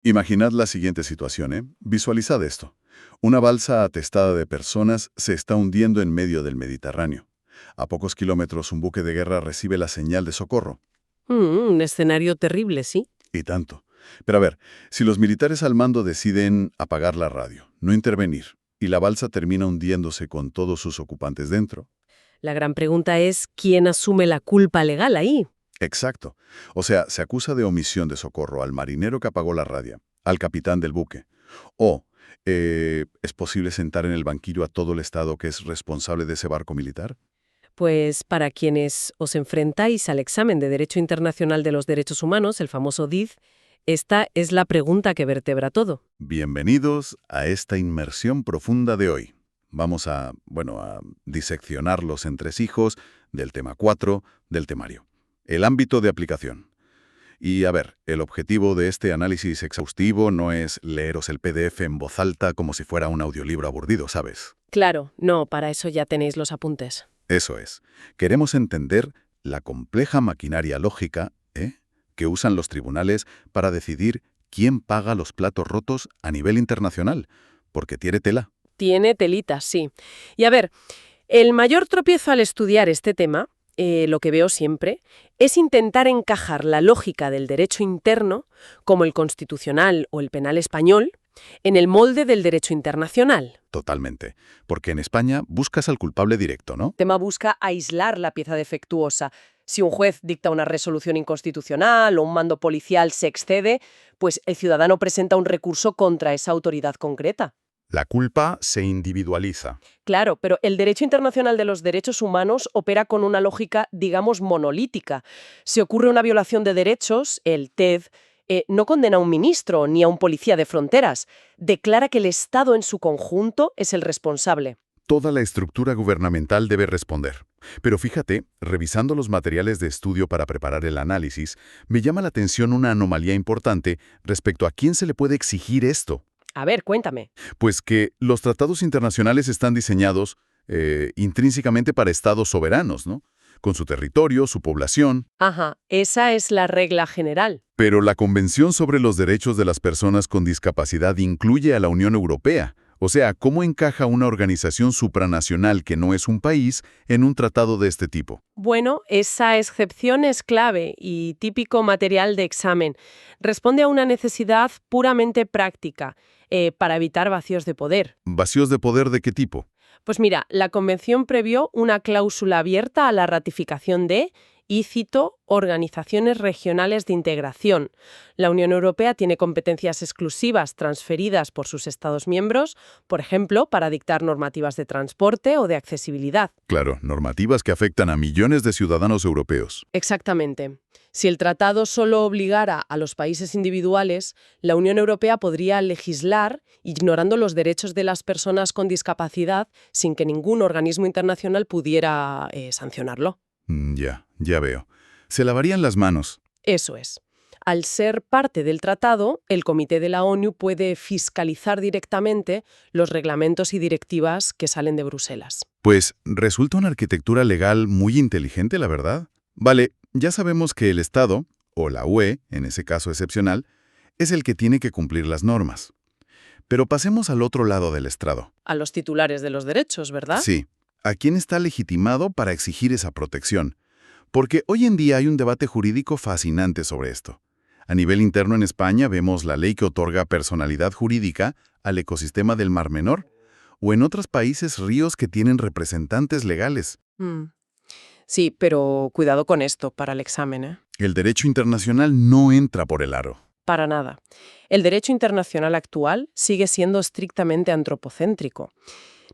Imaginad la siguiente situación, ¿eh? Visualizad esto. Una balsa atestada de personas se está hundiendo en medio del Mediterráneo. A pocos kilómetros, un buque de guerra recibe la señal de socorro. Un escenario terrible, sí. Y tanto. Pero a ver, si los militares al mando deciden apagar la radio, no intervenir, y la balsa termina hundiéndose con todos sus ocupantes dentro. La gran pregunta es, ¿quién asume la culpa legal ahí? Exacto. O sea, se acusa de omisión de socorro al marinero que apagó la radio, al capitán del buque. O ¿es posible sentar en el banquillo a todo el Estado que es responsable de ese barco militar? Pues para quienes os enfrentáis al examen de Derecho Internacional de los Derechos Humanos, el famoso DID, esta es la pregunta que vertebra todo. Bienvenidos a esta inmersión profunda de hoy. Vamos a diseccionar los entresijos del tema 4 del temario. El ámbito de aplicación. Y a ver, el objetivo de este análisis exhaustivo no es leeros el PDF en voz alta como si fuera un audiolibro aburrido, ¿sabes? Claro, no, para eso ya tenéis los apuntes. Eso es. Queremos entender la compleja maquinaria lógica que usan los tribunales para decidir quién paga los platos rotos a nivel internacional, porque tiene tela. Tiene telitas, sí. Y a ver, el mayor tropiezo al estudiar este tema, lo que veo siempre, es intentar encajar la lógica del derecho interno, como el constitucional o el penal español, en el molde del derecho internacional. Totalmente. Porque en España buscas al culpable directo, ¿no? El tema busca aislar la pieza defectuosa. Si un juez dicta una resolución inconstitucional o un mando policial se excede, pues el ciudadano presenta un recurso contra esa autoridad concreta. La culpa se individualiza. Claro, pero el derecho internacional de los derechos humanos opera con una lógica, digamos, monolítica. Si ocurre una violación de derechos, el TED no condena a un ministro ni a un policía de fronteras. Declara que el Estado en su conjunto es el responsable. Toda la estructura gubernamental debe responder. Pero fíjate, revisando los materiales de estudio para preparar el análisis, me llama la atención una anomalía importante respecto a quién se le puede exigir esto. A ver, cuéntame. Pues que los tratados internacionales están diseñados intrínsecamente para estados soberanos, ¿no? Con su territorio, su población. Ajá, esa es la regla general. Pero la Convención sobre los Derechos de las Personas con Discapacidad incluye a la Unión Europea. O sea, ¿cómo encaja una organización supranacional que no es un país en un tratado de este tipo? Bueno, esa excepción es clave y típico material de examen. Responde a una necesidad puramente práctica, para evitar vacíos de poder. ¿Vacíos de poder de qué tipo? Pues mira, la Convención previó una cláusula abierta a la ratificación de, y cito, organizaciones regionales de integración. La Unión Europea tiene competencias exclusivas transferidas por sus Estados miembros, por ejemplo, para dictar normativas de transporte o de accesibilidad. Claro, normativas que afectan a millones de ciudadanos europeos. Exactamente. Si el tratado solo obligara a los países individuales, la Unión Europea podría legislar ignorando los derechos de las personas con discapacidad sin que ningún organismo internacional pudiera sancionarlo. Ya veo. Se lavarían las manos. Eso es. Al ser parte del tratado, el Comité de la ONU puede fiscalizar directamente los reglamentos y directivas que salen de Bruselas. Pues resulta una arquitectura legal muy inteligente, la verdad. Vale, ya sabemos que el Estado, o la UE, en ese caso excepcional, es el que tiene que cumplir las normas. Pero pasemos al otro lado del estrado. A los titulares de los derechos, ¿verdad? Sí. ¿A quién está legitimado para exigir esa protección? Porque hoy en día hay un debate jurídico fascinante sobre esto. A nivel interno en España vemos la ley que otorga personalidad jurídica al ecosistema del Mar Menor, o en otros países ríos que tienen representantes legales. Sí, pero cuidado con esto para el examen, ¿eh? El derecho internacional no entra por el aro. Para nada. El derecho internacional actual sigue siendo estrictamente antropocéntrico.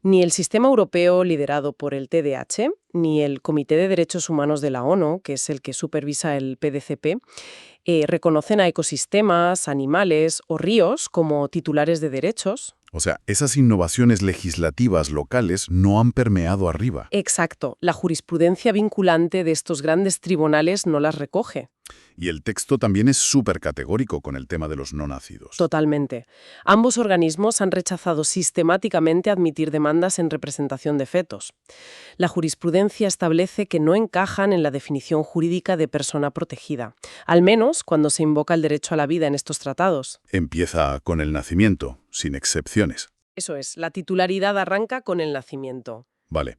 Ni el sistema europeo liderado por el TDH, ni el Comité de Derechos Humanos de la ONU, que es el que supervisa el PDCP, reconocen a ecosistemas, animales o ríos como titulares de derechos. O sea, esas innovaciones legislativas locales no han permeado arriba. Exacto. La jurisprudencia vinculante de estos grandes tribunales no las recoge. Y el texto también es súper categórico con el tema de los no nacidos. Totalmente. Ambos organismos han rechazado sistemáticamente admitir demandas en representación de fetos. La jurisprudencia establece que no encajan en la definición jurídica de persona protegida, al menos cuando se invoca el derecho a la vida en estos tratados. Empieza con el nacimiento, sin excepciones. Eso es, la titularidad arranca con el nacimiento. Vale.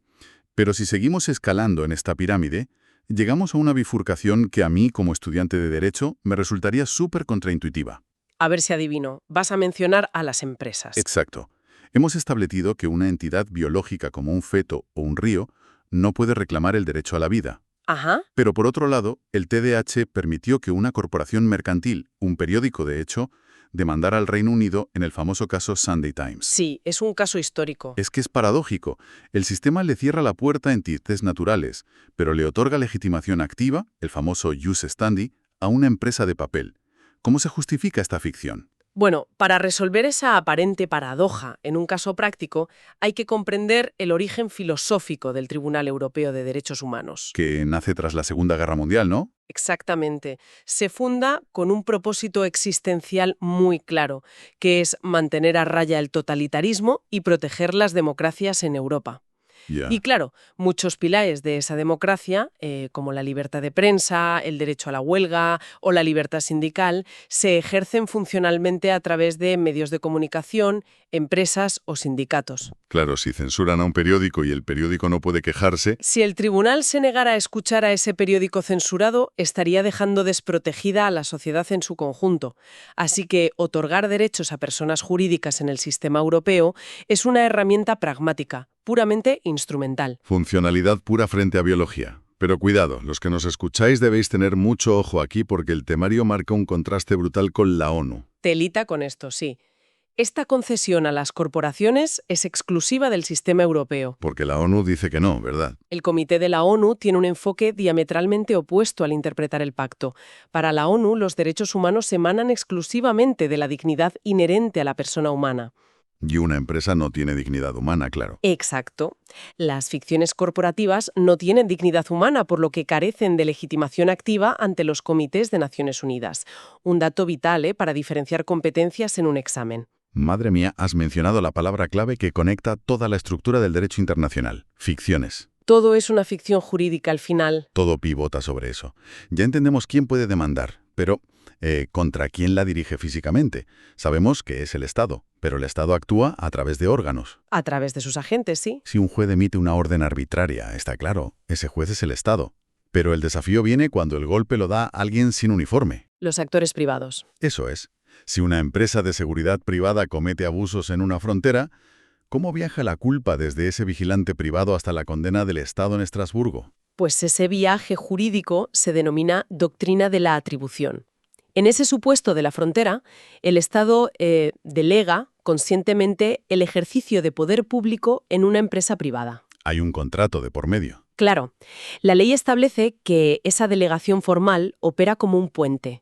Pero si seguimos escalando en esta pirámide, llegamos a una bifurcación que a mí, como estudiante de Derecho, me resultaría súper contraintuitiva. A ver si adivino, vas a mencionar a las empresas. Exacto. Hemos establecido que una entidad biológica como un feto o un río no puede reclamar el derecho a la vida. Ajá. Pero por otro lado, el TDAH permitió que una corporación mercantil, un periódico de hecho, demandara al Reino Unido en el famoso caso Sunday Times. Sí, es un caso histórico. Es que es paradójico. El sistema le cierra la puerta a entidades naturales, pero le otorga legitimación activa, el famoso jus standi, a una empresa de papel. ¿Cómo se justifica esta ficción? Bueno, para resolver esa aparente paradoja en un caso práctico, hay que comprender el origen filosófico del Tribunal Europeo de Derechos Humanos. Que nace tras la Segunda Guerra Mundial, ¿no? Exactamente. Se funda con un propósito existencial muy claro, que es mantener a raya el totalitarismo y proteger las democracias en Europa. Ya. Y claro, muchos pilares de esa democracia, como la libertad de prensa, el derecho a la huelga o la libertad sindical, se ejercen funcionalmente a través de medios de comunicación, empresas o sindicatos. Claro, si censuran a un periódico y el periódico no puede quejarse, Si el tribunal se negara a escuchar a ese periódico censurado, estaría dejando desprotegida a la sociedad en su conjunto. Así que otorgar derechos a personas jurídicas en el sistema europeo es una herramienta pragmática, puramente instrumental. funcionalidad pura frente a biología. Pero cuidado, los que nos escucháis debéis tener mucho ojo aquí porque el temario marca un contraste brutal con la ONU. Telita con esto, sí. Esta concesión a las corporaciones es exclusiva del sistema europeo. Porque la ONU dice que no, ¿verdad? El Comité de la ONU tiene un enfoque diametralmente opuesto al interpretar el pacto. Para la ONU, los derechos humanos emanan exclusivamente de la dignidad inherente a la persona humana. Y una empresa no tiene dignidad humana, claro. Exacto. Las ficciones corporativas no tienen dignidad humana, por lo que carecen de legitimación activa ante los comités de Naciones Unidas. Un dato vital, para diferenciar competencias en un examen. Madre mía, has mencionado la palabra clave que conecta toda la estructura del derecho internacional. Ficciones. Todo es una ficción jurídica al final. Todo pivota sobre eso. Ya entendemos quién puede demandar, pero ¿contra quién la dirige físicamente? Sabemos que es el Estado, pero el Estado actúa a través de órganos. A través de sus agentes, sí. Si un juez emite una orden arbitraria, está claro, ese juez es el Estado. Pero el desafío viene cuando el golpe lo da alguien sin uniforme. Los actores privados. Eso es. Si una empresa de seguridad privada comete abusos en una frontera, ¿cómo viaja la culpa desde ese vigilante privado hasta la condena del Estado en Estrasburgo? Pues ese viaje jurídico se denomina doctrina de la atribución. En ese supuesto de la frontera, el Estado delega conscientemente el ejercicio de poder público en una empresa privada. Hay un contrato de por medio. Claro, la ley establece que esa delegación formal opera como un puente.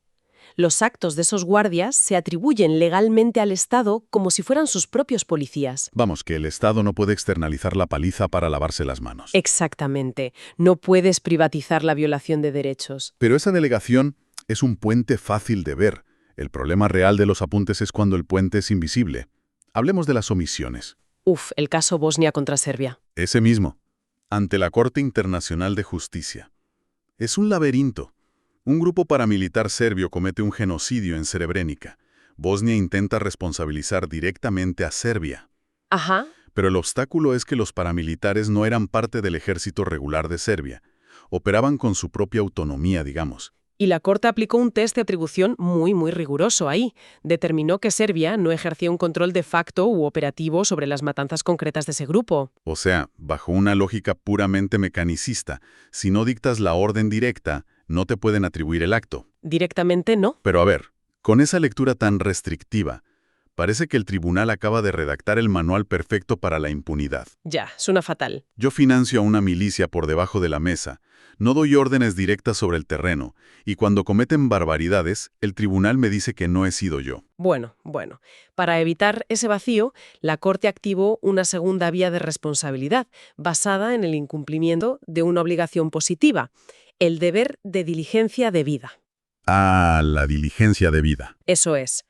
Los actos de esos guardias se atribuyen legalmente al Estado como si fueran sus propios policías. Vamos, que el Estado no puede externalizar la paliza para lavarse las manos. Exactamente. No puedes privatizar la violación de derechos. Pero esa delegación es un puente fácil de ver. El problema real de los apuntes es cuando el puente es invisible. Hablemos de las omisiones. El caso Bosnia contra Serbia. Ese mismo. Ante la Corte Internacional de Justicia. Es un laberinto. Un grupo paramilitar serbio comete un genocidio en Srebrenica. Bosnia intenta responsabilizar directamente a Serbia. Ajá. Pero el obstáculo es que los paramilitares no eran parte del ejército regular de Serbia. Operaban con su propia autonomía, digamos. Y la Corte aplicó un test de atribución muy riguroso ahí. Determinó que Serbia no ejercía un control de facto u operativo sobre las matanzas concretas de ese grupo. O sea, bajo una lógica puramente mecanicista, si no dictas la orden directa, no te pueden atribuir el acto. Directamente no. Pero a ver, con esa lectura tan restrictiva, parece que el tribunal acaba de redactar el manual perfecto para la impunidad. Ya, suena fatal. Yo financio a una milicia por debajo de la mesa, no doy órdenes directas sobre el terreno, y cuando cometen barbaridades, el tribunal me dice que no he sido yo. Bueno. Para evitar ese vacío, la Corte activó una segunda vía de responsabilidad, basada en el incumplimiento de una obligación positiva, el deber de diligencia debida. Ah, la diligencia debida. Eso es.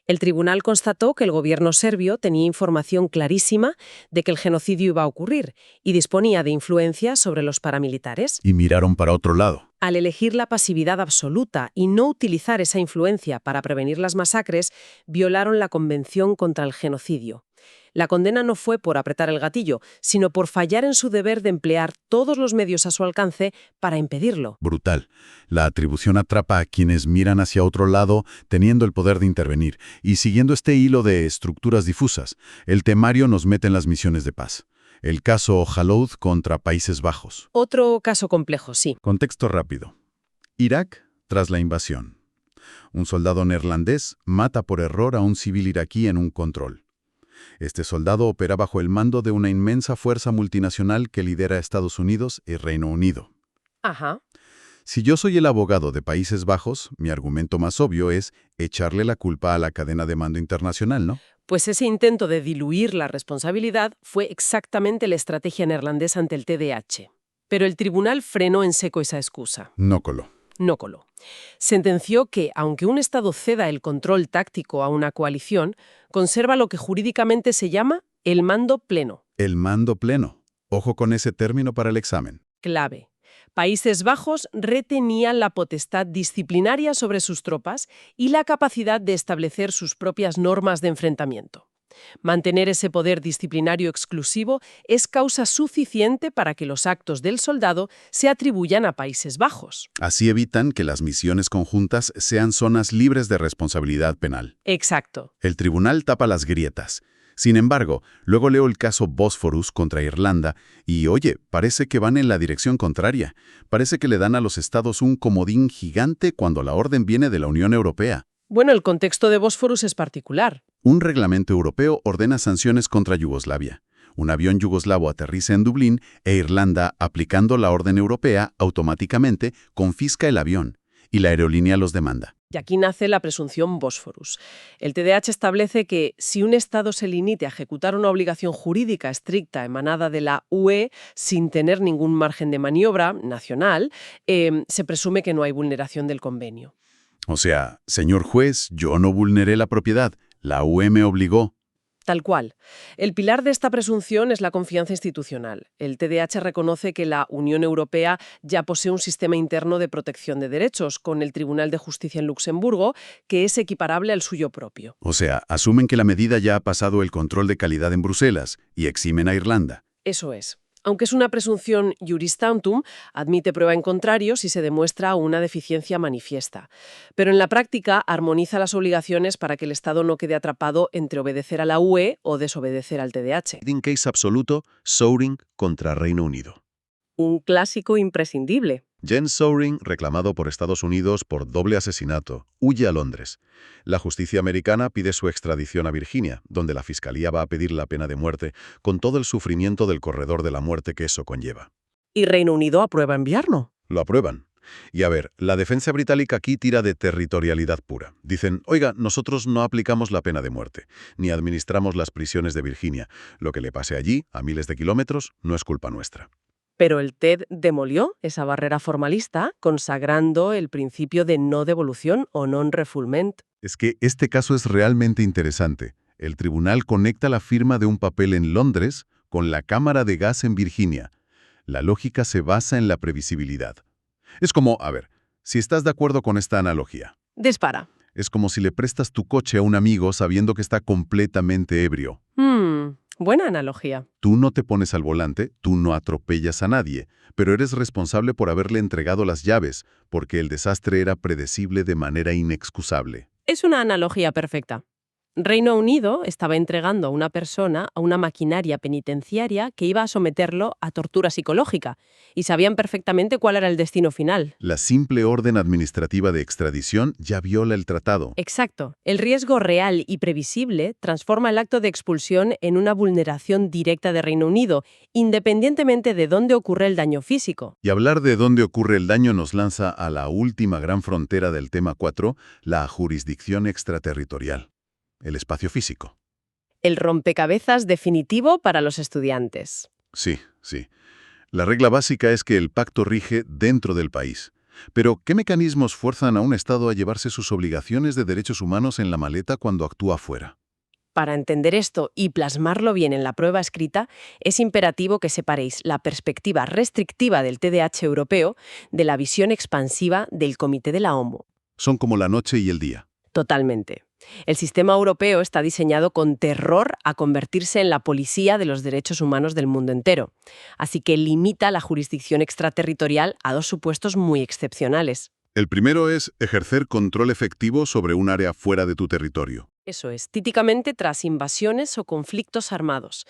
El tribunal constató que el gobierno serbio tenía información clarísima de que el genocidio iba a ocurrir y disponía de influencia sobre los paramilitares. Y miraron para otro lado. Al elegir la pasividad absoluta y no utilizar esa influencia para prevenir las masacres, violaron la Convención contra el Genocidio. La condena no fue por apretar el gatillo, sino por fallar en su deber de emplear todos los medios a su alcance para impedirlo. Brutal. La atribución atrapa a quienes miran hacia otro lado, teniendo el poder de intervenir. Y siguiendo este hilo de estructuras difusas, el temario nos mete en las misiones de paz. El caso Jaloud contra Países Bajos. Otro caso complejo, sí. Contexto rápido. Irak tras la invasión. Un soldado neerlandés mata por error a un civil iraquí en un control. Este soldado opera bajo el mando de una inmensa fuerza multinacional que lidera Estados Unidos y Reino Unido. Ajá. Si yo soy el abogado de Países Bajos, mi argumento más obvio es echarle la culpa a la cadena de mando internacional, ¿no? Pues ese intento de diluir la responsabilidad fue exactamente la estrategia neerlandesa ante el TDH. Pero el tribunal frenó en seco esa excusa. No coló. No coló. Sentenció que, aunque un Estado ceda el control táctico a una coalición, conserva lo que jurídicamente se llama el mando pleno. El mando pleno. Ojo con ese término para el examen. Clave. Países Bajos retenían la potestad disciplinaria sobre sus tropas y la capacidad de establecer sus propias normas de enfrentamiento. Mantener ese poder disciplinario exclusivo es causa suficiente para que los actos del soldado se atribuyan a Países Bajos. Así evitan que las misiones conjuntas sean zonas libres de responsabilidad penal. Exacto. El tribunal tapa las grietas. Sin embargo, luego leo el caso Bósforus contra Irlanda y, oye, parece que van en la dirección contraria. Parece que le dan a los estados un comodín gigante cuando la orden viene de la Unión Europea. Bueno, el contexto de Bósforus es particular. Un reglamento europeo ordena sanciones contra Yugoslavia. Un avión yugoslavo aterriza en Dublín e Irlanda, aplicando la orden europea, automáticamente confisca el avión y la aerolínea los demanda. Y aquí nace la presunción Bósforus. El TDH establece que si un Estado se limite a ejecutar una obligación jurídica estricta emanada de la UE sin tener ningún margen de maniobra nacional, se presume que no hay vulneración del convenio. O sea, señor juez, yo no vulneré la propiedad. La UE me obligó. Tal cual. El pilar de esta presunción es la confianza institucional. El TDH reconoce que la Unión Europea ya posee un sistema interno de protección de derechos, con el Tribunal de Justicia en Luxemburgo, que es equiparable al suyo propio. O sea, asumen que la medida ya ha pasado el control de calidad en Bruselas y eximen a Irlanda. Eso es. Aunque es una presunción juris tantum, admite prueba en contrario si se demuestra una deficiencia manifiesta. Pero en la práctica armoniza las obligaciones para que el Estado no quede atrapado entre obedecer a la UE o desobedecer al TDH. Leading case absoluto, Soering contra Reino Unido. Un clásico imprescindible. Jens Soering, reclamado por Estados Unidos por doble asesinato, huye a Londres. La justicia americana pide su extradición a Virginia, donde la fiscalía va a pedir la pena de muerte, con todo el sufrimiento del corredor de la muerte que eso conlleva. Y Reino Unido aprueba enviarlo. Lo aprueban. Y a ver, la defensa británica aquí tira de territorialidad pura. Dicen, oiga, nosotros no aplicamos la pena de muerte, ni administramos las prisiones de Virginia. Lo que le pase allí, a miles de kilómetros, no es culpa nuestra. Pero el TED demolió esa barrera formalista, consagrando el principio de no devolución o non-refoulement. Es que este caso es realmente interesante. El tribunal conecta la firma de un papel en Londres con la cámara de gas en Virginia. La lógica se basa en la previsibilidad. Es como, a ver, si estás de acuerdo con esta analogía. Dispara. Es como si le prestas tu coche a un amigo sabiendo que está completamente ebrio. Buena analogía. Tú no te pones al volante, tú no atropellas a nadie, pero eres responsable por haberle entregado las llaves, porque el desastre era predecible de manera inexcusable. Es una analogía perfecta. Reino Unido estaba entregando a una persona a una maquinaria penitenciaria que iba a someterlo a tortura psicológica, y sabían perfectamente cuál era el destino final. La simple orden administrativa de extradición ya viola el tratado. Exacto. El riesgo real y previsible transforma el acto de expulsión en una vulneración directa de Reino Unido, independientemente de dónde ocurre el daño físico. Y hablar de dónde ocurre el daño nos lanza a la última gran frontera del tema 4, la jurisdicción extraterritorial. El espacio físico. El rompecabezas definitivo para los estudiantes. Sí, sí. La regla básica es que el pacto rige dentro del país. Pero, ¿qué mecanismos fuerzan a un Estado a llevarse sus obligaciones de derechos humanos en la maleta cuando actúa fuera? Para entender esto y plasmarlo bien en la prueba escrita, es imperativo que separéis la perspectiva restrictiva del TDAH europeo de la visión expansiva del Comité de la OMO. Son como la noche y el día. Totalmente. El sistema europeo está diseñado con terror a convertirse en la policía de los derechos humanos del mundo entero, así que limita la jurisdicción extraterritorial a dos supuestos muy excepcionales. El primero es ejercer control efectivo sobre un área fuera de tu territorio. Eso es, típicamente tras invasiones o conflictos armados.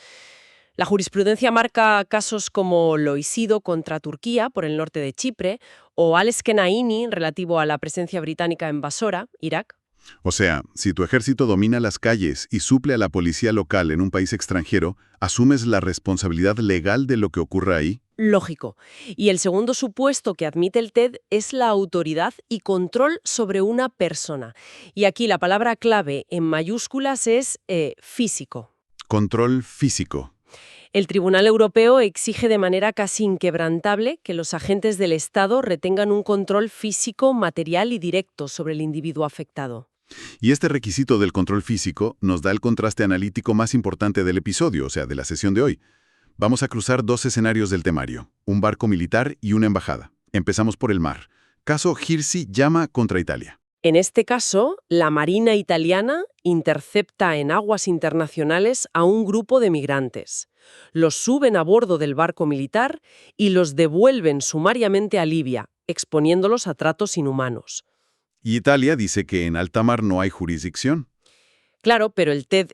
La jurisprudencia marca casos como Loisido contra Turquía por el norte de Chipre o Al-Eskenaini relativo a la presencia británica en Basora, Irak. O sea, si tu ejército domina las calles y suple a la policía local en un país extranjero, ¿asumes la responsabilidad legal de lo que ocurra ahí? Lógico. Y el segundo supuesto que admite el TED es la autoridad y control sobre una persona. Y aquí la palabra clave en mayúsculas es físico. Control físico. El Tribunal Europeo exige de manera casi inquebrantable que los agentes del Estado retengan un control físico, material y directo sobre el individuo afectado. Y este requisito del control físico nos da el contraste analítico más importante del episodio, o sea, de la sesión de hoy. Vamos a cruzar dos escenarios del temario, un barco militar y una embajada. Empezamos por el mar. Caso Hirsi-Yama contra Italia. En este caso, la Marina italiana intercepta en aguas internacionales a un grupo de migrantes. Los suben a bordo del barco militar y los devuelven sumariamente a Libia, exponiéndolos a tratos inhumanos. Y Italia dice que en alta mar no hay jurisdicción. Claro, pero el TED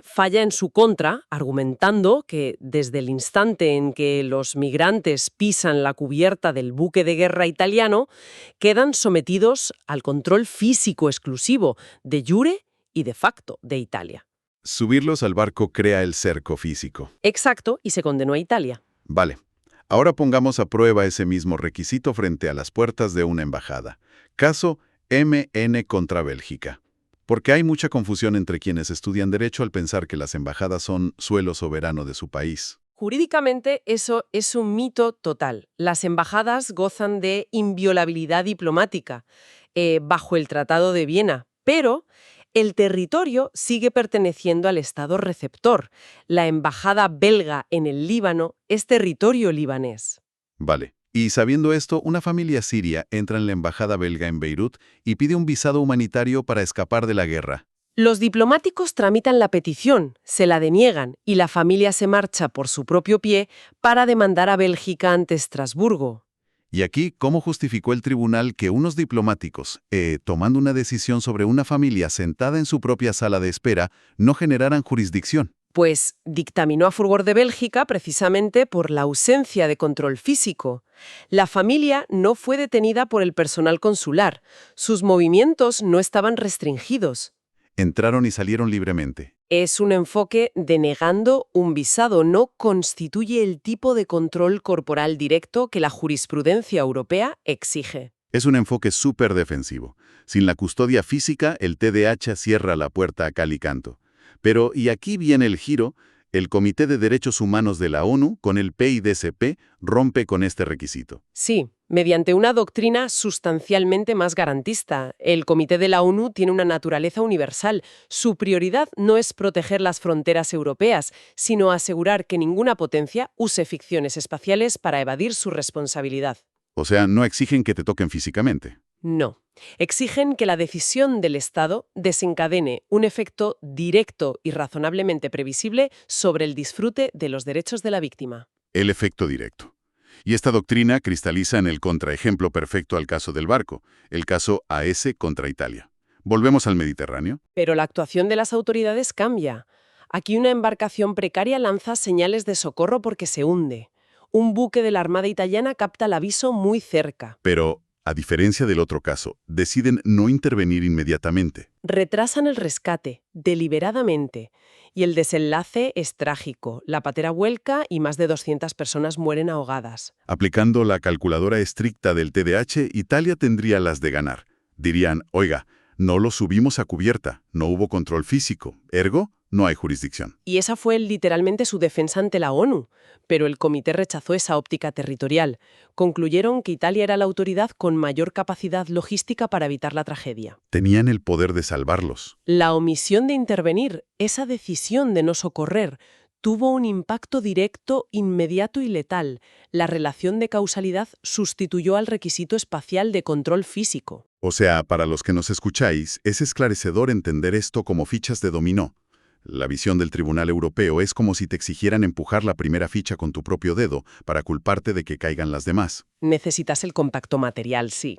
falla en su contra, argumentando que desde el instante en que los migrantes pisan la cubierta del buque de guerra italiano, quedan sometidos al control físico exclusivo, de jure y de facto, de Italia. Subirlos al barco crea el cerco físico. Exacto, y se condenó a Italia. Vale. Ahora pongamos a prueba ese mismo requisito frente a las puertas de una embajada. Caso MN contra Bélgica. Porque hay mucha confusión entre quienes estudian derecho al pensar que las embajadas son suelo soberano de su país. Jurídicamente eso es un mito total. Las embajadas gozan de inviolabilidad diplomática bajo el Tratado de Viena, pero el territorio sigue perteneciendo al Estado receptor. La embajada belga en el Líbano es territorio libanés. Vale. Y sabiendo esto, una familia siria entra en la embajada belga en Beirut y pide un visado humanitario para escapar de la guerra. Los diplomáticos tramitan la petición, se la deniegan y la familia se marcha por su propio pie para demandar a Bélgica ante Estrasburgo. Y aquí, ¿cómo justificó el tribunal que unos diplomáticos, tomando una decisión sobre una familia sentada en su propia sala de espera, no generaran jurisdicción? Pues dictaminó a favor de Bélgica precisamente por la ausencia de control físico. La familia no fue detenida por el personal consular. Sus movimientos no estaban restringidos. Entraron y salieron libremente. Es un enfoque denegando un visado, no constituye el tipo de control corporal directo que la jurisprudencia europea exige. Es un enfoque súper defensivo. Sin la custodia física, el TDAH cierra la puerta a cal y canto. Pero, y aquí viene el giro, el Comité de Derechos Humanos de la ONU, con el PIDCP, rompe con este requisito. Sí, mediante una doctrina sustancialmente más garantista. El Comité de la ONU tiene una naturaleza universal. Su prioridad no es proteger las fronteras europeas, sino asegurar que ninguna potencia use ficciones espaciales para evadir su responsabilidad. O sea, no exigen que te toquen físicamente. No. Exigen que la decisión del Estado desencadene un efecto directo y razonablemente previsible sobre el disfrute de los derechos de la víctima. El efecto directo. Y esta doctrina cristaliza en el contraejemplo perfecto al caso del barco, el caso AS contra Italia. Volvemos al Mediterráneo. Pero la actuación de las autoridades cambia. Aquí una embarcación precaria lanza señales de socorro porque se hunde. Un buque de la Armada italiana capta el aviso muy cerca. Pero, a diferencia del otro caso, deciden no intervenir inmediatamente. Retrasan el rescate, deliberadamente. Y el desenlace es trágico. La patera vuelca y más de 200 personas mueren ahogadas. Aplicando la calculadora estricta del TDAH, Italia tendría las de ganar. Dirían, oiga, no lo subimos a cubierta, no hubo control físico, ergo, no hay jurisdicción. Y esa fue literalmente su defensa ante la ONU, pero el comité rechazó esa óptica territorial. Concluyeron que Italia era la autoridad con mayor capacidad logística para evitar la tragedia. Tenían el poder de salvarlos. La omisión de intervenir, esa decisión de no socorrer, tuvo un impacto directo, inmediato y letal. La relación de causalidad sustituyó al requisito espacial de control físico. O sea, para los que nos escucháis, es esclarecedor entender esto como fichas de dominó. La visión del Tribunal Europeo es como si te exigieran empujar la primera ficha con tu propio dedo para culparte de que caigan las demás. Necesitas el contacto material, sí.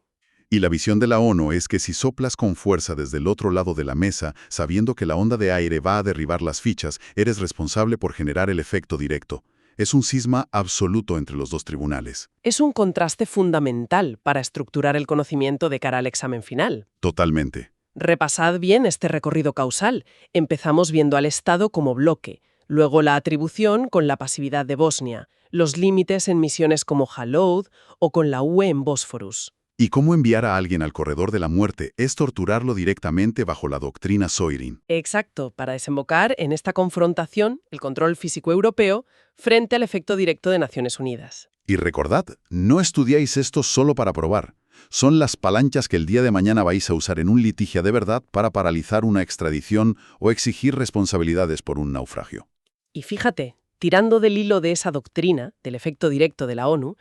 Y la visión de la ONU es que si soplas con fuerza desde el otro lado de la mesa, sabiendo que la onda de aire va a derribar las fichas, eres responsable por generar el efecto directo. Es un cisma absoluto entre los dos tribunales. Es un contraste fundamental para estructurar el conocimiento de cara al examen final. Totalmente. Repasad bien este recorrido causal. Empezamos viendo al Estado como bloque, luego la atribución con la pasividad de Bosnia, los límites en misiones como Hallowed o con la UE en Bósforus. Y cómo enviar a alguien al corredor de la muerte es torturarlo directamente bajo la doctrina Soirin. Exacto, para desembocar en esta confrontación, el control físico europeo, frente al efecto directo de Naciones Unidas. Y recordad, no estudiáis esto solo para probar. Son las palanchas que el día de mañana vais a usar en un litigio de verdad para paralizar una extradición o exigir responsabilidades por un naufragio. Y fíjate, tirando del hilo de esa doctrina, del efecto directo de la ONU,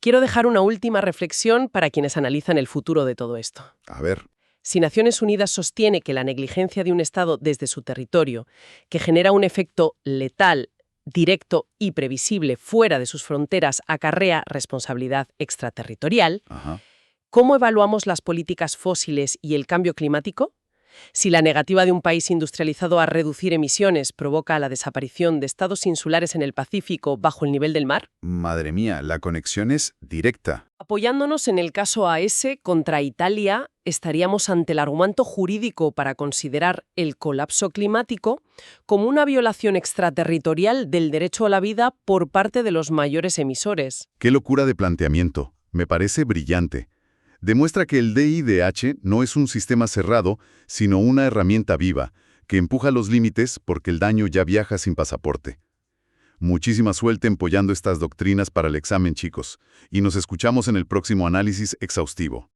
quiero dejar una última reflexión para quienes analizan el futuro de todo esto. A ver. Si Naciones Unidas sostiene que la negligencia de un Estado desde su territorio, que genera un efecto letal, directo y previsible fuera de sus fronteras, acarrea responsabilidad extraterritorial, Ajá. ¿cómo evaluamos las políticas fósiles y el cambio climático? Si la negativa de un país industrializado a reducir emisiones provoca la desaparición de estados insulares en el Pacífico bajo el nivel del mar. Madre mía, la conexión es directa. Apoyándonos en el caso AS contra Italia, estaríamos ante el argumento jurídico para considerar el colapso climático como una violación extraterritorial del derecho a la vida por parte de los mayores emisores. ¡Qué locura de planteamiento! Me parece brillante. Demuestra que el DIDH no es un sistema cerrado, sino una herramienta viva, que empuja los límites porque el daño ya viaja sin pasaporte. Muchísima suerte empollando estas doctrinas para el examen, chicos, y nos escuchamos en el próximo análisis exhaustivo.